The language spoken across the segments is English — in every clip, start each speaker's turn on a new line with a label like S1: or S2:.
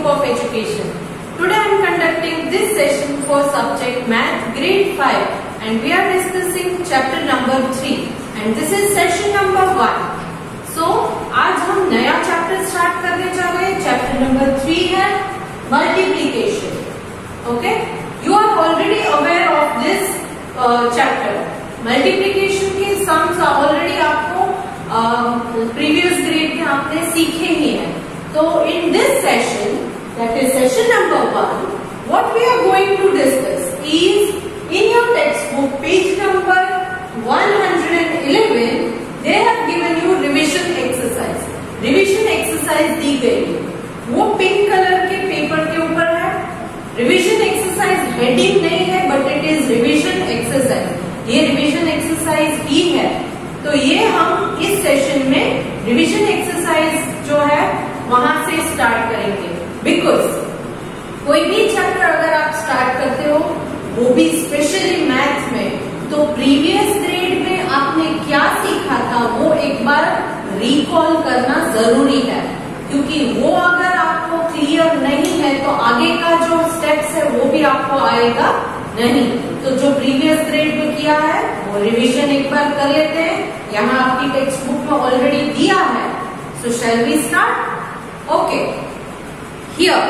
S1: group of education. Today I am conducting this session for subject Math Grade 5 and we are discussing chapter number 3 and this is session number 1. So आज हम नया chapter start करने जा रहे हैं. Chapter number 3 है multiplication. Okay, you are already aware of this chapter. Multiplication के sums already आपको प्रीवियस ग्रेड में आपने सीखे ही हैं. तो in this session, that is session number 1, what we are going to discuss is in your textbook page number 111 they have given you revision exercise. Revision exercise दी गई है, वो पिंक कलर के पेपर के ऊपर है. रिविजन एक्सरसाइज हेडिंग नहीं है but it is revision exercise. ये रिविजन एक्सरसाइज ही है. तो ये हम इस सेशन में रिविजन एक्सरसाइज जो है वहां से स्टार्ट करेंगे. बिकॉज कोई भी चैप्टर अगर आप स्टार्ट करते हो, वो भी स्पेशली मैथ्स में, तो प्रीवियस ग्रेड में आपने क्या सीखा था वो एक बार रिकॉल करना जरूरी है. क्योंकि वो अगर आपको क्लियर नहीं है तो आगे का जो स्टेप्स है वो भी आपको आएगा नहीं. तो जो प्रीवियस ग्रेड में किया है वो रिवीजन एक बार कर लेते हैं. यहाँ आपकी टेक्स्ट बुक में ऑलरेडी दिया है. So shall we start? Okay, here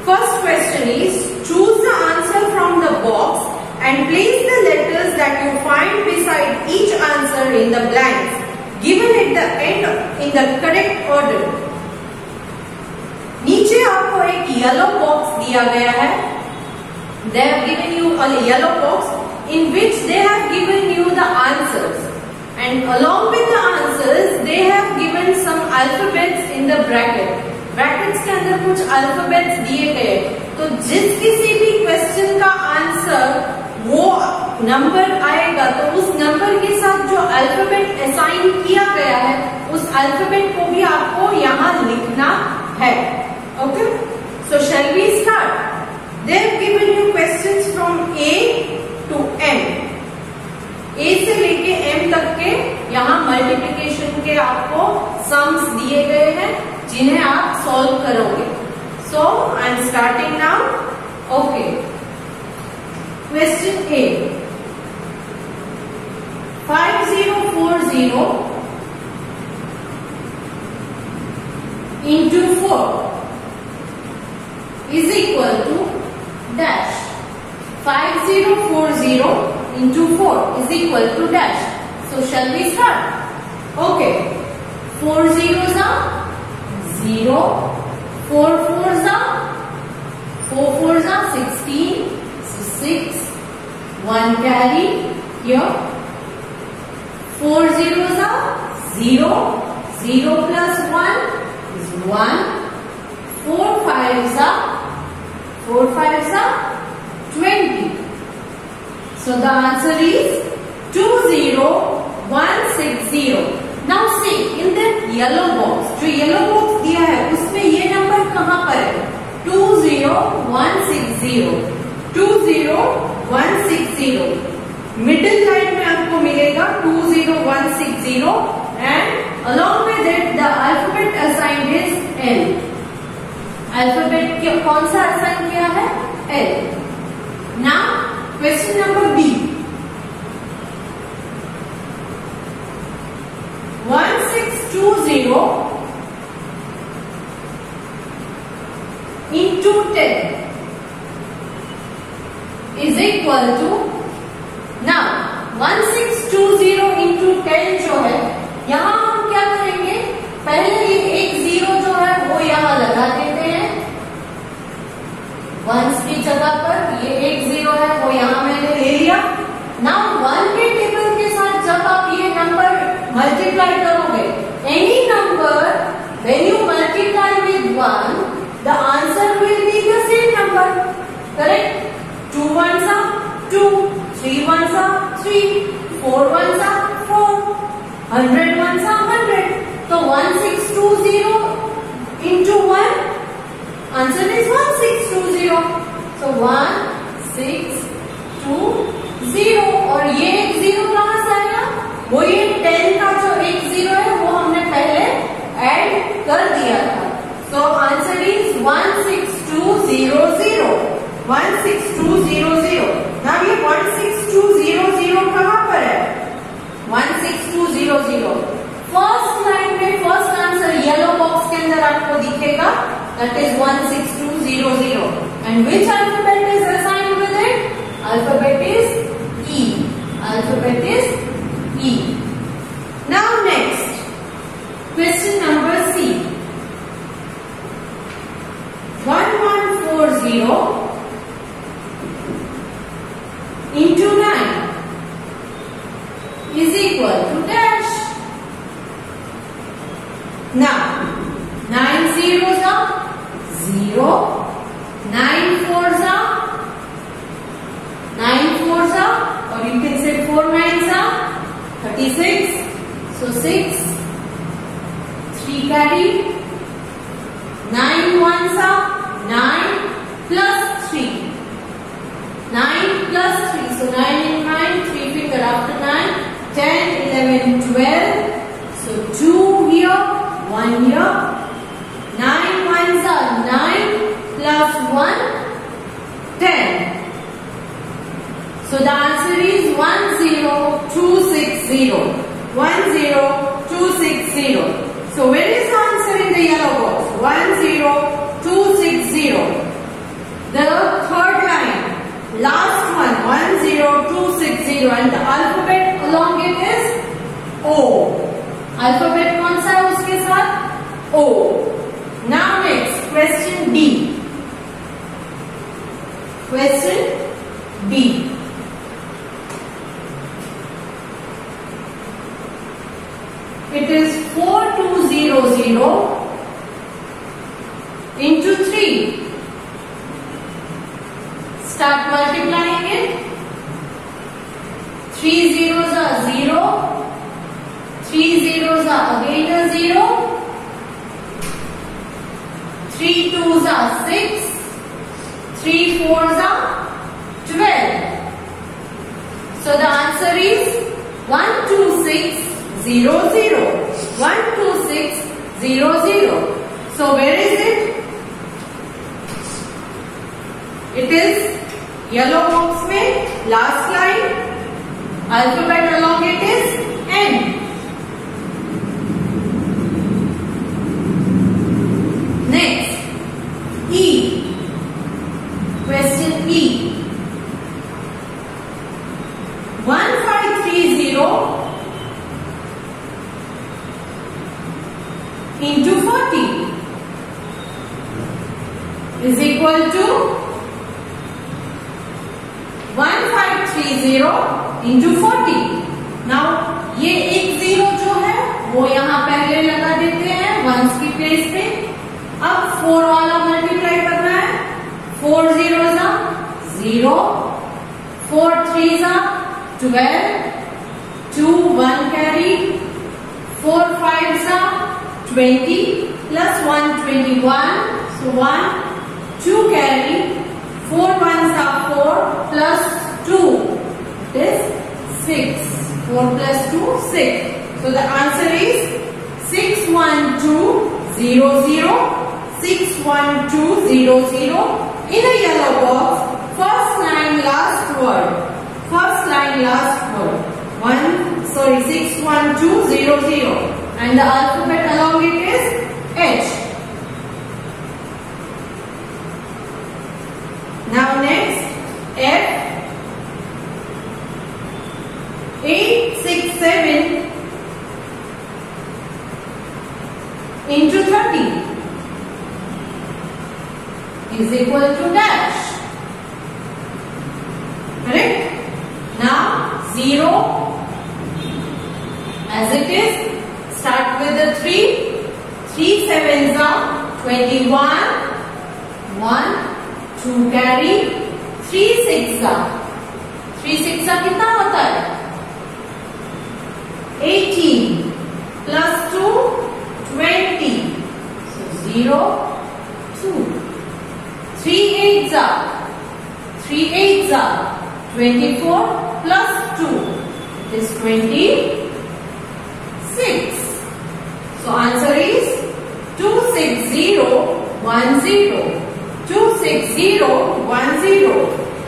S1: first question is choose the answer from the box and place the letters that you find beside each answer in the blanks given at the end in the correct order. नीचे आपको एक yellow box दिया गया है. They have given you a yellow box in which they have given you the answers and along with the answers they have given some alphabets in the bracket. Brackets के अंदर कुछ alphabets दिए गए. तो जिस किसी भी क्वेश्चन का आंसर वो नंबर आएगा तो उस नंबर के साथ जो अल्फाबेट असाइन किया गया है उस अल्फाबेट को भी आपको यहाँ लिखना है. Okay, so shall we start? They have given you questions from A to M. A से लेके एम तक के यहाँ मल्टीप्लिकेशन के आपको सम्स दिए गए हैं जिन्हें आप सॉल्व करोगे. So I am starting now. Okay, question A. 5040 into 4 is equal to dash. 5040 into 4 is equal to dash. So shall we start? Okay. 4 zeros are 0. 4 fours are 4 fours are 16. 6, 1 carry here. 4 zeros are 0. 0 plus 1 is 1. 4 fives are 20. So the answer is 20160. Now see in the yellow box, जो yellow box दिया है उसमें ये number कहाँ पर है? 20160. 20160 middle line में आपको मिलेगा 20160 and along with it the alphabet assigned is L. Alphabet कौन सा असाइन किया है? L. Now question number B. 1620 into 10 is equal to, now 1620 into 10 जो है यहाँ हम क्या करेंगे? पहले ये एक जीरो जो है वो यहाँ लगा देते हैं. वंस की जगह पर ये एक जीरो है वो यहाँ मैंने ले लिया. नाउ 1 के टेबल के साथ जब आप ये नंबर मल्टीप्लाई करोगे, any number when you multiply with 1 the answer will be the same number. Correct? 2 ones are 2, 3 ones are 3, 4 ones are 4, 100 ones are 100. So 1620 into 1, answer is 1620. So 1620 और ये एक जीरो कहाँ से आया? वो ये 10 का जो एक जीरो है वो हमने पहले ऐड कर दिया था. So answer is 16200. 16200. Now ये 16200 कहाँ पर है? 16200 फर्स्ट लाइन में फर्स्ट आंसर येलो बॉक्स के अंदर आपको दिखेगा. That is 16200. And which alphabet is assigned with it? Alphabet is E. Alphabet is E. Now next, question number C. 1140 into 9 is equal to dash. Now 9 zeros are 0, 9 fours are 9 fours are, or you can say 4 nines are 36. So 6, 3 carry, 9 ones are 9 plus 3. 9 plus 3. So 9 and 9, 3 finger after 9, 10, 11, 12. So 2 here, 1 here. 9 ones are 9 plus 1, 10. So the answer is 10260. 10260. So where is the answer in the yellow box? 10260. The third line, last one, 10260, and the alphabet along it is O. Alphabet कौन सा है उसके साथ? O. Now next, question D. Question D. It is 4200 into 3. Start multiplying it. 3 zeros are 0. 3 zeros are again a 0. 3 twos are 6. 3 fours are 12. So the answer is 12600. 12600. So where is it? It is yellow box में last line. Alphabet along it is N. Next, E. Question E. 1530 into 40 is equal to 1530 into 40. Now ये एक zero जो है वो यहाँ पहले लगा देते हैं वंस की प्लेस पे. अब 4 वाला मल्टीप्लाई करना है. 4 zeros are 0, 4 threes are 12, 2 1 carry, 4 fives are 20 plus 1 21. So 1 2 carry, 4 ones are 4 plus 2. It is 6. 4 plus 2 6. So the answer is 61200. 61200 in a yellow box. First line last word. First line last word. 61200. And the alphabet along it is H. Now next, F. 867 into 30 is equal to dash. Correct? Now 0 as it is. Start with the 3. 3 sevens are 21. 1 2 carry. 3 6 are 3 6 are कितना होता है? 18 plus 2 20. So 0 2. 3 8s are 24 plus 2 is 26. So answer is 260 260 10.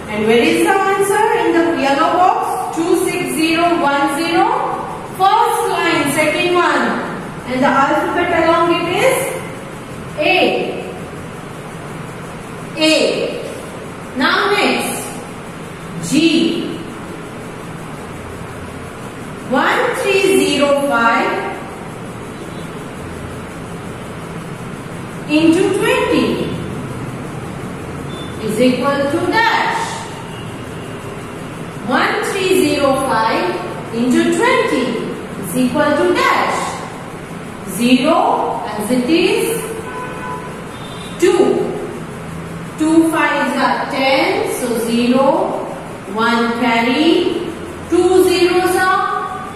S1: And where is the answer in the yellow box? 26010. First line, second one. And the alphabet along it is A. A. Now next, G. 1305 into 20 is equal to dash. 1305 into 20 is equal to dash. 0 as it is. 2. 2 5s are 10, so 0. 1 carry. 2 zeros are,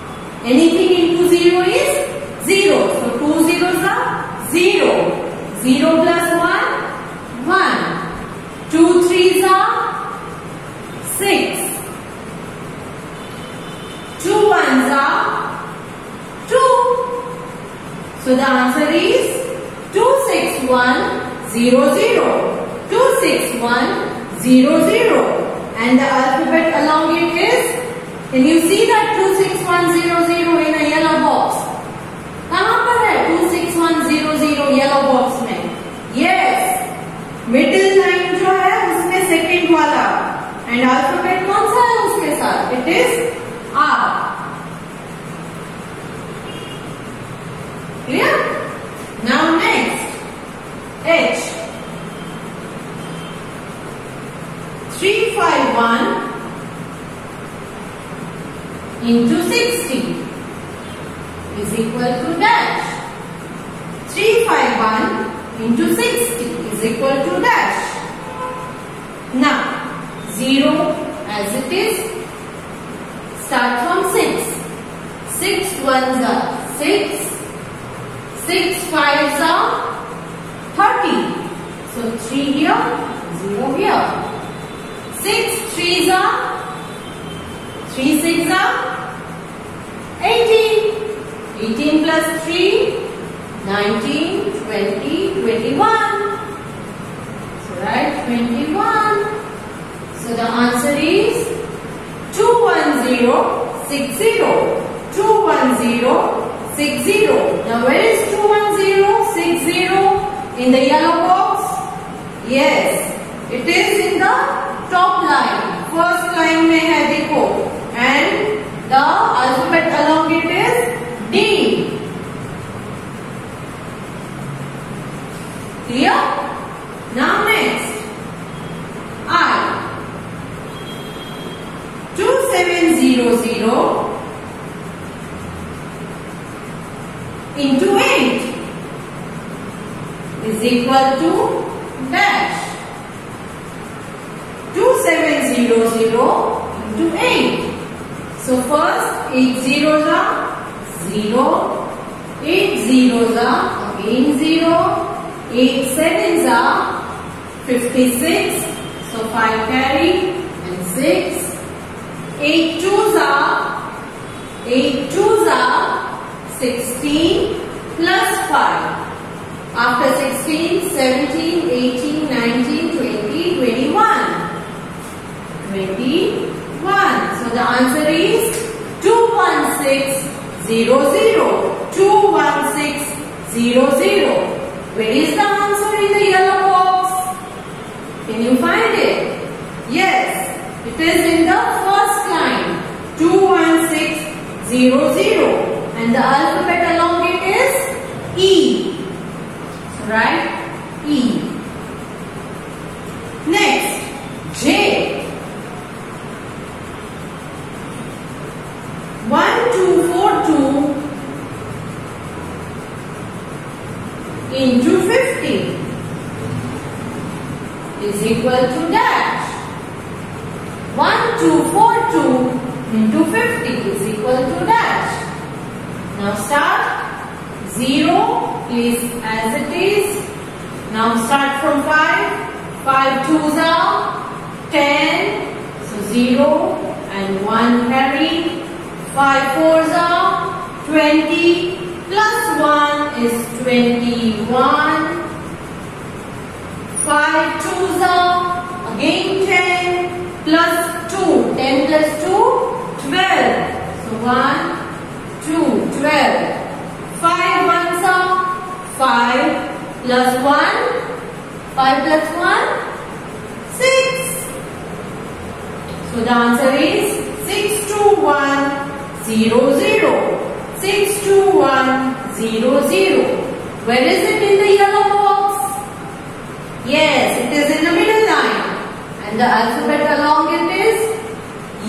S1: anything into 0 is 0. So 2 zeros are 0. 0 plus 1, 1. 2 3s are 6. 2 1s are 2. So the answer is 26100. 26100. And the alphabet along it is, can you see that 26100 in a yellow box? कहाँ पर है 26100 yellow box में? Yes, middle line जो है उसमें second वाला. And alphabet कौन सा है उसके साथ? It is R. Clear? Now next, H. 351 into 60 is equal to dash. 351 into 60 is equal to dash. Now 0 as it is. Start from 6. 6 1s are 6. 6 5s are 30. So 3 here, 0 here. 6 3s are 3 6 are 18. 18 plus 3, 19, 20, 21. So write 21. So the answer is 21060. 21060. Now where is 21060 in the yellow box? Yes, it is in the top line. First line में है देखो. And the alphabet along it is D. Clear? Now next, I. 2700 into 8 is equal to dash. 2700 into 8. So first 8 zeros are 0. 8 zeros are again 0. 8 sevens are 56. So 5 carry and 6. 8 twos are 16 plus 5. After 16, 17, 18, 19, 20, 21. 21. So the answer is 21600. 21600. Where is the answer in the yellow box? Can you find it? Yes, it is in the first line. 21600. And the alphabet along it is E. Right? E. Next, J. 1242 into 50 is equal to dash. 1242 into 50 is equal to dash. Now start. 0 is as it is. Now start from 5. 5 twos are 10. So 0 and 1 carry. 5 fours are 20. Plus 1 is 21. 5 twos are again 10 plus 2. 10 plus 2, 12. So 1, 2, 12. 5 ones are 5 plus 1. 5 plus 1, 6. So the answer is 62100. 62100. Where is it in the yellow box? Yes, it is in the middle line. And the alphabet along it is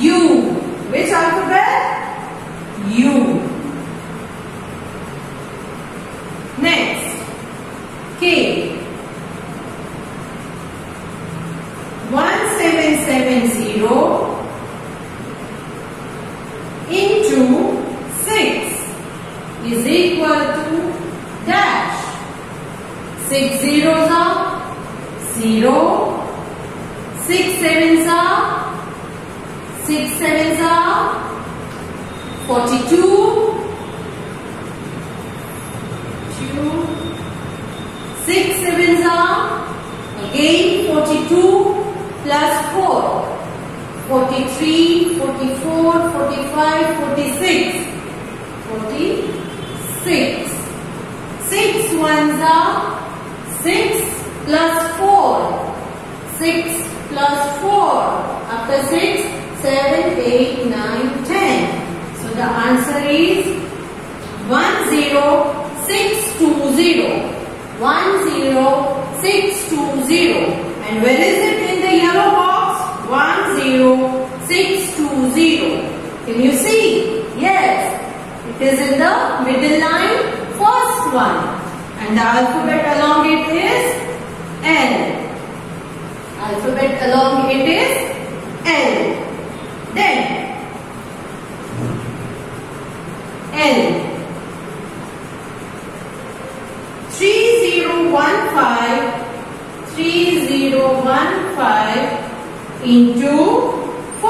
S1: U. Which alphabet? U. Next, K. 1770 into 6 is equal to dash. 6 zeros are 0. 6 sevens are 42. 6 sevens are again 42 plus 4. 43, 44, 45, 46. 46. 6 ones are 6 plus 4. 6 plus 4. After 6, 7, 8, 9, 10. So the answer is 10620. 10620. And where is it in the yellow box? 10620. Can you see? Yes. It is in the middle line, first one. And the alphabet along it is L. Alphabet along it is L. Then L. 3015 into 4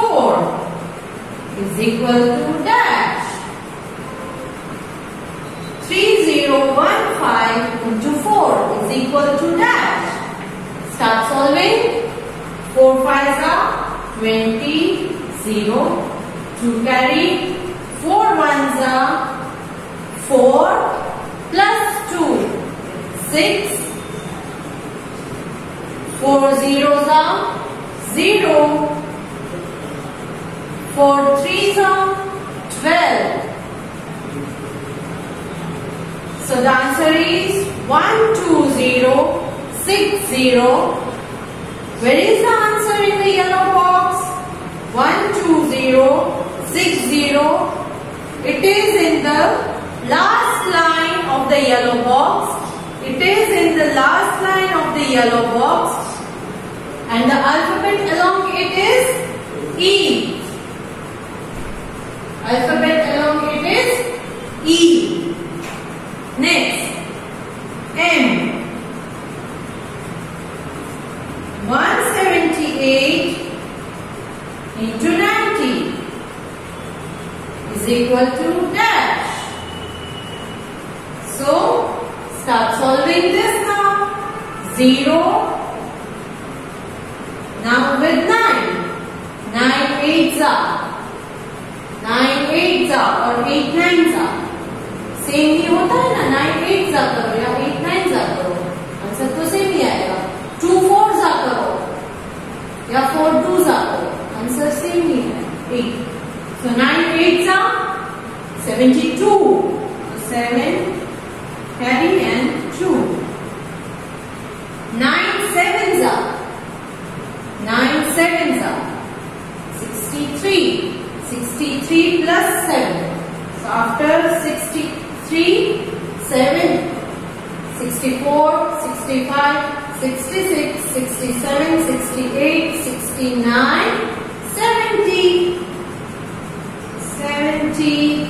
S1: is equal to dash. 3015 into 4 is equal to dash. Start solving. 4 5s are 20, 0, 2 carry. 4 1s are 4 plus 2, 6. 4 zeros are 0. 4 3s are 12. So the answer is 12060. Where is the answer in the yellow box? 12060. It is in the last line of the yellow box. It is in the last line of the yellow box. And the alphabet along it is E. Alphabet along it is E. Next, M. 178 into 90 is equal to dash. So, start solving this now. 0. Now with 9. 9 8s are. 9 8s are or 8 9s are. Same ही होता है ना, 9 8 जा करो या 8 9 जा करो, answer तो same ही आएगा. 2 4 जा करो या 4 2 जा करो, आंसर सेम ही है 8. So 9 8 जा 72. So 7 carry and 2. 9 7 जा 63. 63 plus 7. So after 63, 7, 64, 65, 66, 67, 68, 69, 70. 70.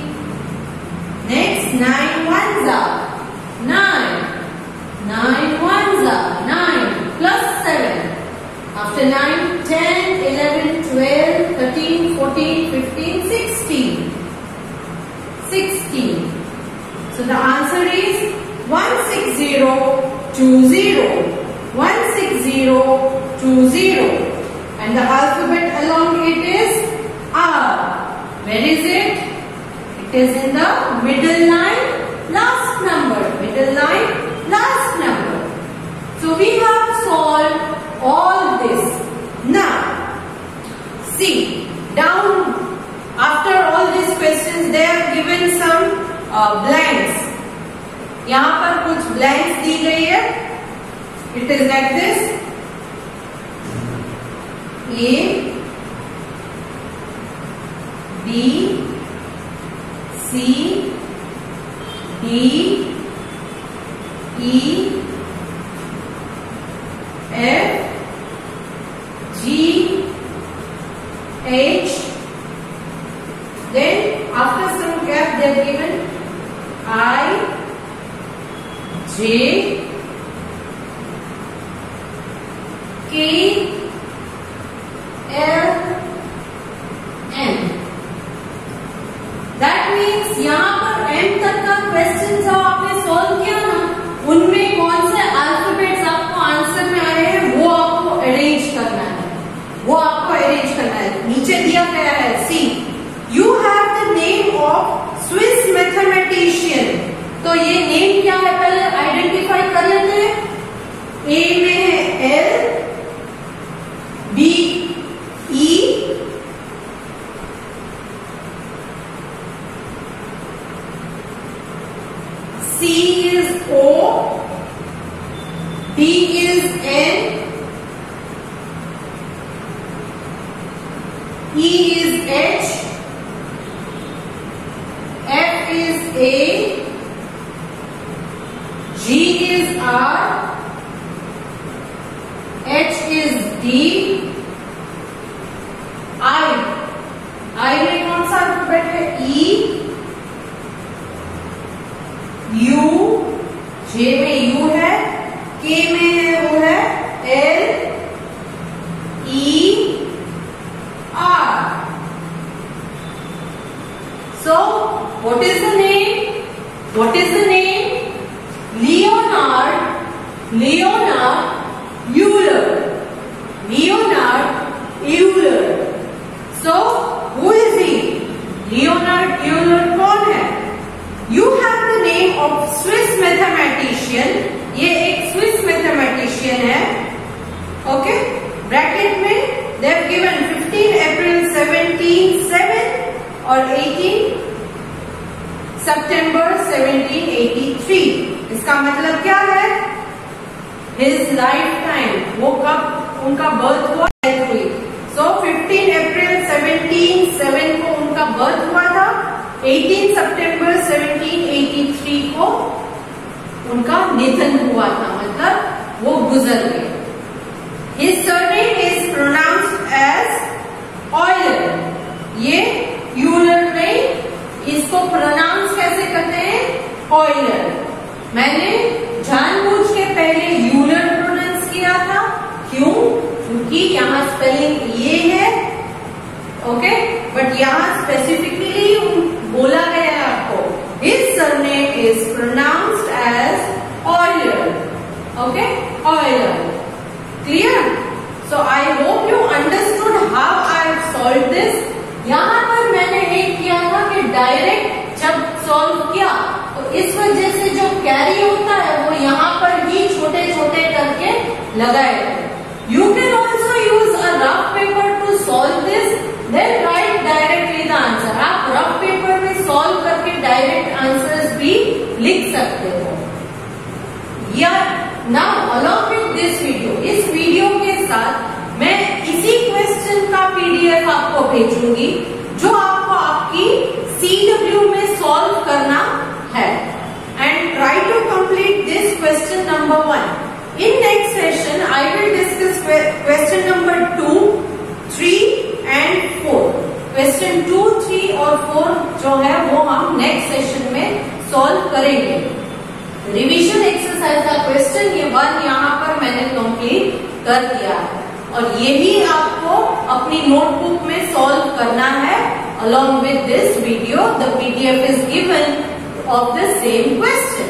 S1: Next, 9 ones are 9. 9 ones are 9 plus 7. After 9, 10, 11, 12, 13, 14, 15, 16. 16. So the answer is 16020. 16020, and the alphabet along it is R. Where is it? It is in the middle line, last number. Middle line, last number. So we have solved all this. Now, see, down after all these questions, they are given some blanks. यहाँ पर कुछ blanks दी गई है. It is like this. A, B, C, D, E, F, G, H. Then after some gap they are given I, J, K, L, N. That means यहाँ पर M तक का question जो आपने सॉल्व किया ना, उनमें कौन से अल्फाबेट्स आपको आंसर में आए हैं वो आपको अरेंज करना है. नीचे दिया गया है. See, you have the name of Swiss mathematician. तो ये नेम क्या है पहले आइडेंटिफाई कर लेते हैं. ए में है L, B E, C is O, D is N, E is H, F is A, G is R, H is D, I में कौन सा अल्फाबेट है? E, U, J में U है, K में है वो है L, E, R. So what is the name? Leonard Euler. So who is he? Leonard Euler कौन है? You have the name of Swiss mathematician. ये एक Swiss mathematician है. Okay? Bracket में they have given 15 April 1707 और 18 September 1783. इसका मतलब क्या है? His lifetime. वो कब उनका बर्थ हुआ? So 15 April 1707 को उनका बर्थ हुआ था. 18 सितंबर 1783 को उनका निधन हुआ था, मतलब वो गुजर गए. His surname is pronounced as Euler. ये यूलर नहीं, इसको प्रोनाउंस कैसे करते हैं? Euler. मैंने जानबूझ के पहले यूलर प्रोनाउंस किया था. क्यों? क्योंकि यहाँ स्पेलिंग ये है. ओके, बट यहाँ स्पेसिफिकली बोला गया है आपको his surname is pronounced as Euler. Okay, Euler. Clear? So I hope you understood how I have solved this. यहाँ पर मैंने एक किया था कि डायरेक्ट जब सॉल्व किया तो इस वजह से जो कैरी होता है वो यहाँ पर ही छोटे छोटे करके लगाए. You can also use a rough paper to solve this. Then write directly the answer. आप रफ पेपर में सॉल्व करके डायरेक्ट आंसर्स भी लिख सकते हो. या now along with this video, इस वीडियो के साथ मैं इसी क्वेश्चन का पीडीएफ आपको भेजूंगी जो आपको आपकी CW में सॉल्व करना है. And try to complete this question number 1. In next session, I will discuss question number 2, 3 and 4. Question 2, 3 और 4 जो है वो हम next session में solve करेंगे. रिवीजन एक्सरसाइज का क्वेश्चन ये 1 यहाँ पर मैंने कंप्लीट कर दिया है और ये भी आपको अपनी नोटबुक में सॉल्व करना है. Along with this video, the PDF is given of the same question.